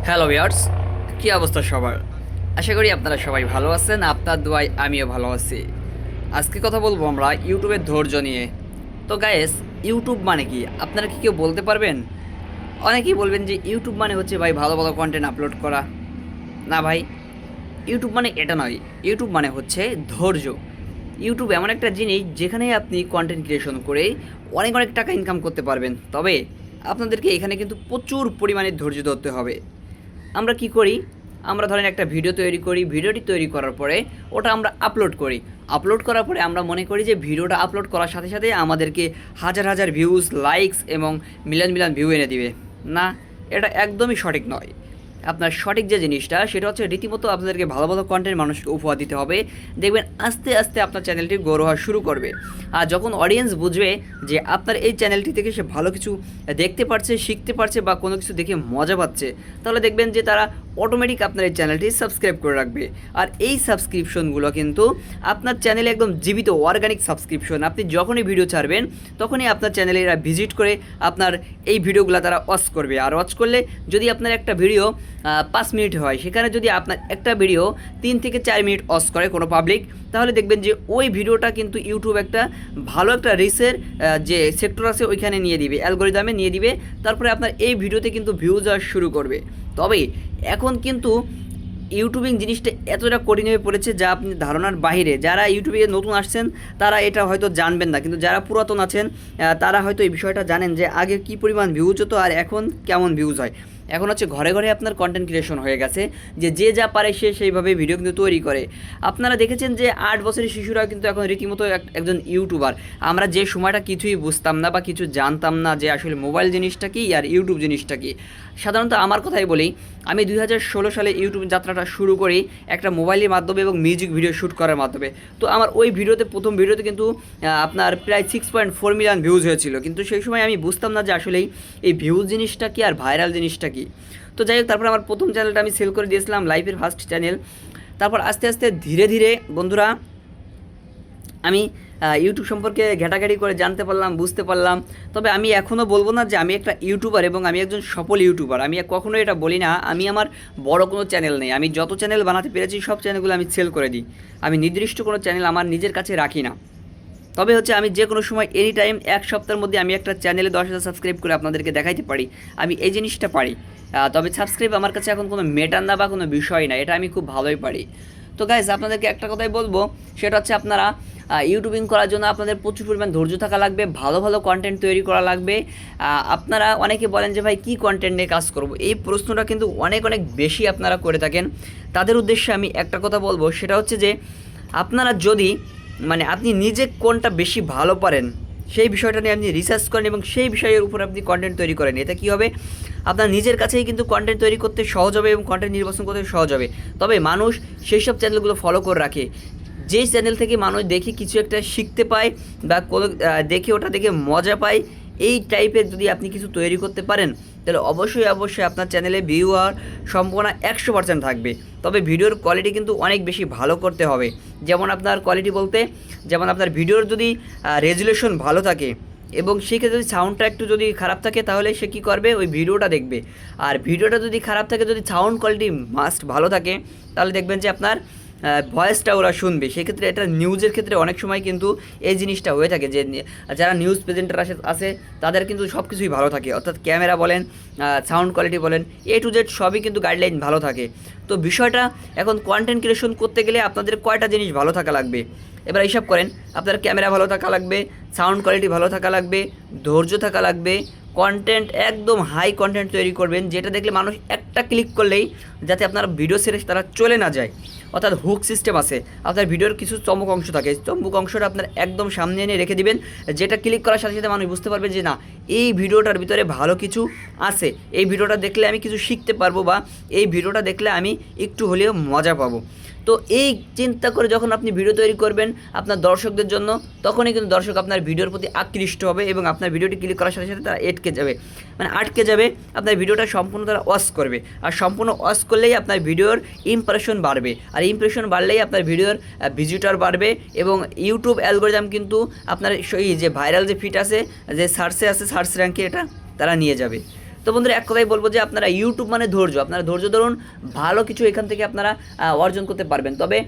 Hello viewers, কী অবস্থা সবার? আশা করি আপনারা সবাই ভালো আছেন। আপনার দোয়ায় আমিও ভালো আছি। আজকে কথা বলবো আমরা ইউটিউবের ধৈর্য নিয়ে। তো গায়েস, ইউটিউব মানে কি আপনারা কি কেউ বলতে পারবেন? অনেকেই বলবেন যে ইউটিউব মানে হচ্ছে ভাই ভালো ভালো কন্টেন্ট আপলোড করা। না ভাই, ইউটিউব মানে এটা নয়। ইউটিউব মানে হচ্ছে ধৈর্য। ইউটিউব এমন একটা জিনিস যেখানে আপনি কন্টেন্ট ক্রিয়েশন করে অনেক অনেক টাকা ইনকাম করতে পারবেন। তবে আপনাদেরকে এখানে কিন্তু প্রচুর পরিমাণে ধৈর্য ধরতে হবে। আমরা কি করি? আমরা ধরেন একটা ভিডিও তৈরি করি, ভিডিওটি তৈরি করার পরে ওটা আমরা আপলোড করি। আপলোড করার পরে আমরা মনে করি যে ভিডিওটা আপলোড করার সাথে সাথে আমাদেরকে হাজার হাজার ভিউজ, লাইকস এবং মিলিয়ন মিলিয়ন ভিউ এনে দিবে। না, এটা একদমই সঠিক নয়। আপনার সঠিক যে জিনিসটা সেটা হচ্ছে রীতিমতো আপনাদেরকে ভালো ভালো কন্টেন্ট মানুষকে উপহার দিতে হবে। দেখবেন আস্তে আস্তে আপনার চ্যানেলটি গ্রো হওয়া শুরু করবে। আর যখন অডিয়েন্স বুঝবে যে আপনার এই চ্যানেলটি থেকে সে ভালো কিছু দেখতে পারছে, শিখতে পারছে বা কোনো কিছু দেখে মজা পাচ্ছে, তাহলে দেখবেন যে তারা অটোমেটিক আপনার এই চ্যানেলটি সাবস্ক্রাইব করে রাখবে। আর এই সাবস্ক্রিপশনগুলো কিন্তু আপনার চ্যানেলে একদম জীবিত অর্গানিক সাবস্ক্রিপশন। আপনি যখনই ভিডিও ছাড়বেন তখনই আপনার চ্যানেলে এরা ভিজিট করে আপনার এই ভিডিওগুলো তারা ওয়াচ করবে। আর ওয়াচ করলে যদি আপনার একটা ভিডিও 5 মিনিট হয়, সেখানে যদি আপনার একটা ভিডিও 3 থেকে 4 মিনিট ওয়াচ করে কোনো পাবলিক, তাহলে দেখবেন যে ওই ভিডিওটা কিন্তু ইউটিউব একটা ভালো একটা রিচের যে সেক্টর আছে ওইখানে নিয়ে দিবে, অ্যালগোরিদমে নিয়ে দিবে। তারপরে আপনার এই ভিডিওতে কিন্তু ভিউজ আসা শুরু করবে। তবে এখন কিন্তু ইউটিউবিং জিনিসটা এতটা কঠিন হয়ে পড়েছে যা আপনি ধারণার বাইরে। যারা ইউটিউবে নতুন আসছেন তারা এটা হয়তো জানবেন না, কিন্তু যারা পুরাতন আছেন তারা হয়তো এই বিষয়টা জানেন যে আগে কী পরিমাণ ভিউজ হতো আর এখন কেমন ভিউজ হয়। এখন হচ্ছে ঘরে ঘরে আপনার কন্টেন্ট ক্রিয়েশন হয়ে গেছে, যে যা পারে সে সেইভাবে ভিডিও কিন্তু তৈরি করে। আপনারা দেখেছেন যে 8 বছরের শিশুরাও কিন্তু এখন রীতিমতো একজন ইউটিউবার। আমরা যে সময়টা কিছুই বুঝতাম না বা কিছু জানতাম না যে আসলে মোবাইল জিনিসটা কী আর ইউটিউব জিনিসটা কী। সাধারণত আমার কথাই বলি, আমি 2016 সালে ইউটিউব যাত্রাটা শুরু করি একটা মোবাইলের মাধ্যমে এবং মিউজিক ভিডিও শ্যুট করার মাধ্যমে। তো আমার ওই ভিডিওতে প্রথম ভিডিওতে কিন্তু আপনার প্রায় 6.4 মিলিয়ন ভিউজ হয়েছিল। কিন্তু সেই সময় আমি বুঝতাম না যে আসলেই এই ভিউজ জিনিসটা কী আর ভাইরাল জিনিসটা কী। তো যাই হোক, তারপর আমার প্রথম চ্যানেলটা আমি সেল করে দিয়েছিলাম, লাইফের ফার্স্ট চ্যানেল। তারপর আস্তে আস্তে ধীরে ধীরে বন্ধুরা আমি ইউটিউব সম্পর্কে ঘেটাঘেটি করে জানতে পারলাম, বুঝতে পারলাম। তবে আমি এখনও বলবো না যে আমি একটা ইউটিউবার এবং আমি একজন সফল ইউটিউবার। আমি কখনো এটা বলি না আমি আমার বড় কোনো চ্যানেল নেই। আমি যত চ্যানেল বানাতে পেরেছি সব চ্যানেলগুলো আমি সেল করে দিই। আমি নির্দিষ্ট কোনো চ্যানেল আমার নিজের কাছে রাখি না। তবে হচ্ছে আমি যে কোনো সময় এনি টাইম 1 সপ্তাহের মধ্যে আমি একটা চ্যানেলে 10,000 সাবস্ক্রাইব করে আপনাদেরকে দেখাইতে পারি। আমি এই জিনিসটা পারি। তবে সাবস্ক্রাইব আমার কাছে এখন কোনো ম্যাটার না বা কোনো বিষয় না, এটা আমি খুব ভালোই পারি। তো গাইজ, আপনাদেরকে একটা কথাই বলবো, সেটা হচ্ছে আপনারা ইউটিউবিং করার জন্য আপনাদের প্রচুর পরিমাণ ধৈর্য থাকা লাগবে, ভালো ভালো কন্টেন্ট তৈরি করা লাগবে। আপনারা অনেকে বলেন যে ভাই কী কন্টেন্ট নিয়ে কাজ করব, এই প্রশ্নটা কিন্তু অনেক অনেক বেশি আপনারা করে থাকেন। তাদের উদ্দেশ্যে আমি একটা কথা বলবো, সেটা হচ্ছে যে আপনারা যদি আপনি নিজে কোনটা বেশি ভালো পারেন সেই বিষয়টা নিয়ে আপনি রিসার্চ করেন এবং সেই বিষয়ের উপর আপনি কন্টেন্ট তৈরি করেন, এতে কী হবে, আপনার নিজের কাছেই কিন্তু কন্টেন্ট তৈরি করতে সহজ হবে এবং কন্টেন্ট নির্বাচন করতে সহজ হবে। তবে মানুষ সেই সব চ্যানেলগুলো ফলো করে রাখে যেই চ্যানেল থেকে মানুষ দেখে কিছু একটা শিখতে পায় বা কোনো দেখে ওটা দেখে মজা পায়। এই টাইপের যদি আপনি কিছু তৈরি করতে পারেন তাহলে অবশ্যই অবশ্যই আপনার চ্যানেলে ভিউ হওয়ার সম্ভাবনা 100% থাকবে। তবে ভিডিওর কোয়ালিটি কিন্তু অনেক বেশি ভালো করতে হবে। যেমন আপনার কোয়ালিটি বলতে, যেমন আপনার ভিডিওর যদি রেজুলেশন ভালো থাকে এবং সেক্ষেত্রে যদি সাউন্ডটা একটু যদি খারাপ থাকে, তাহলে সে কী করবে, ওই ভিডিওটা দেখবে। আর ভিডিওটা যদি খারাপ থাকে, যদি সাউন্ড কোয়ালিটি মাস্ট ভালো থাকে, তাহলে দেখবেন যে আপনার ভয়েসটা ওরা শুনবে। সেক্ষেত্রে এটা নিউজের ক্ষেত্রে অনেক সময় কিন্তু এই জিনিসটা হয়ে থাকে যে যারা নিউজ প্রেজেন্টার আছে তাদের কিন্তু সব কিছুই ভালো থাকে, অর্থাৎ ক্যামেরা বলেন, সাউন্ড কোয়ালিটি বলেন, A to Z সবই কিন্তু গাইডলাইন ভালো থাকে। তো বিষয়টা এখন কন্টেন্ট ক্রিয়েশন করতে গেলে আপনাদের কয়টা জিনিস ভালো থাকা লাগবে এবার হিসাব করেন। আপনার ক্যামেরা ভালো থাকা লাগবে, সাউন্ড কোয়ালিটি ভালো থাকা লাগবে, ধৈর্য থাকা লাগবে, কন্টেন্ট একদম হাই কন্টেন্ট তৈরি করবেন যেটা দেখলে মানুষ একটা ক্লিক করলেই যাতে আপনার ভিডিও ছেড়ে তারা চলে না যায়, অর্থাৎ হুক সিস্টেম আছে। আপনার ভিডিওর কিছু চমক অংশ থাকে, চমক অংশটা আপনার একদম সামনে এনে রেখে দিবেন, যেটা ক্লিক করার সাথে সাথে মানুষ বুঝতে পারবে যে না, এই ভিডিওটার ভিতরে ভালো কিছু আছে, এই ভিডিওটা দেখলে আমি কিছু শিখতে পারবো বা এই ভিডিওটা দেখলে আমি একটু হলেও মজা পাবো। তো এই চিন্তা করে যখন আপনি ভিডিও তৈরি করবেন আপনার দর্শকদের জন্য, তখনই কিন্তু দর্শক আপনার ভিডিওর প্রতি আকৃষ্ট হবে এবং আপনার ভিডিওটি ক্লিক করার সাথে সাথে তারা আটকে যাবে, আপনার ভিডিওটা সম্পূর্ণ তারা ওয়াচ করবে। আর সম্পূর্ণ ওয়াচ করলেই আপনার ভিডিওর ইমপ্রেশন বাড়বে, আর ইমপ্রেশন বাড়লেই আপনার ভিডিওর ভিজিটর বাড়বে এবং ইউটিউব অ্যালগোরিদম কিন্তু আপনার এই যে ভাইরাল যে ফিট আছে, যে সার্চে আছে, সার্চ র্যাঙ্কে এটা তারা নিয়ে যাবে। তো বন্ধুরা এক কথাই বলবো যে আপনারা ইউটিউব মানে ধৈর্য, আপনারা ধৈর্য ধরুন, ভালো কিছু এখান থেকে আপনারা অর্জন করতে পারবেন। তবে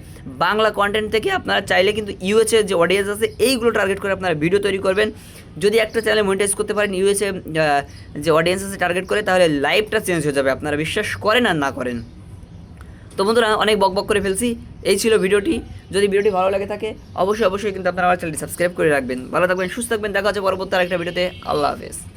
বাংলা কন্টেন্ট থেকে আপনারা চাইলে কিন্তু ইউএসএ যে অডিয়েন্স আছে এইগুলো টার্গেট করে আপনারা ভিডিও তৈরি করবেন। যদি একটা চ্যানেল মনিটাইজ করতে পারেন ইউএসএ যে অডিয়েন্স আছে টার্গেট করে, তাহলে লাইফটা চেঞ্জ হয়ে যাবে, আপনারা বিশ্বাস করেন আর না করেন। তো বন্ধুরা অনেক বক করে ফেলছি, এই ছিল ভিডিওটি। যদি ভিডিওটি ভালো লাগে থাকে অবশ্যই কিন্তু আপনারা আমার চ্যানেলটি সাবস্ক্রাইব করে রাখবেন। ভালো থাকবেন, সুস্থ থাকবেন, দেখা হচ্ছে পরবর্তী আরেকটা ভিডিওতে। আল্লাহ হাফেজ।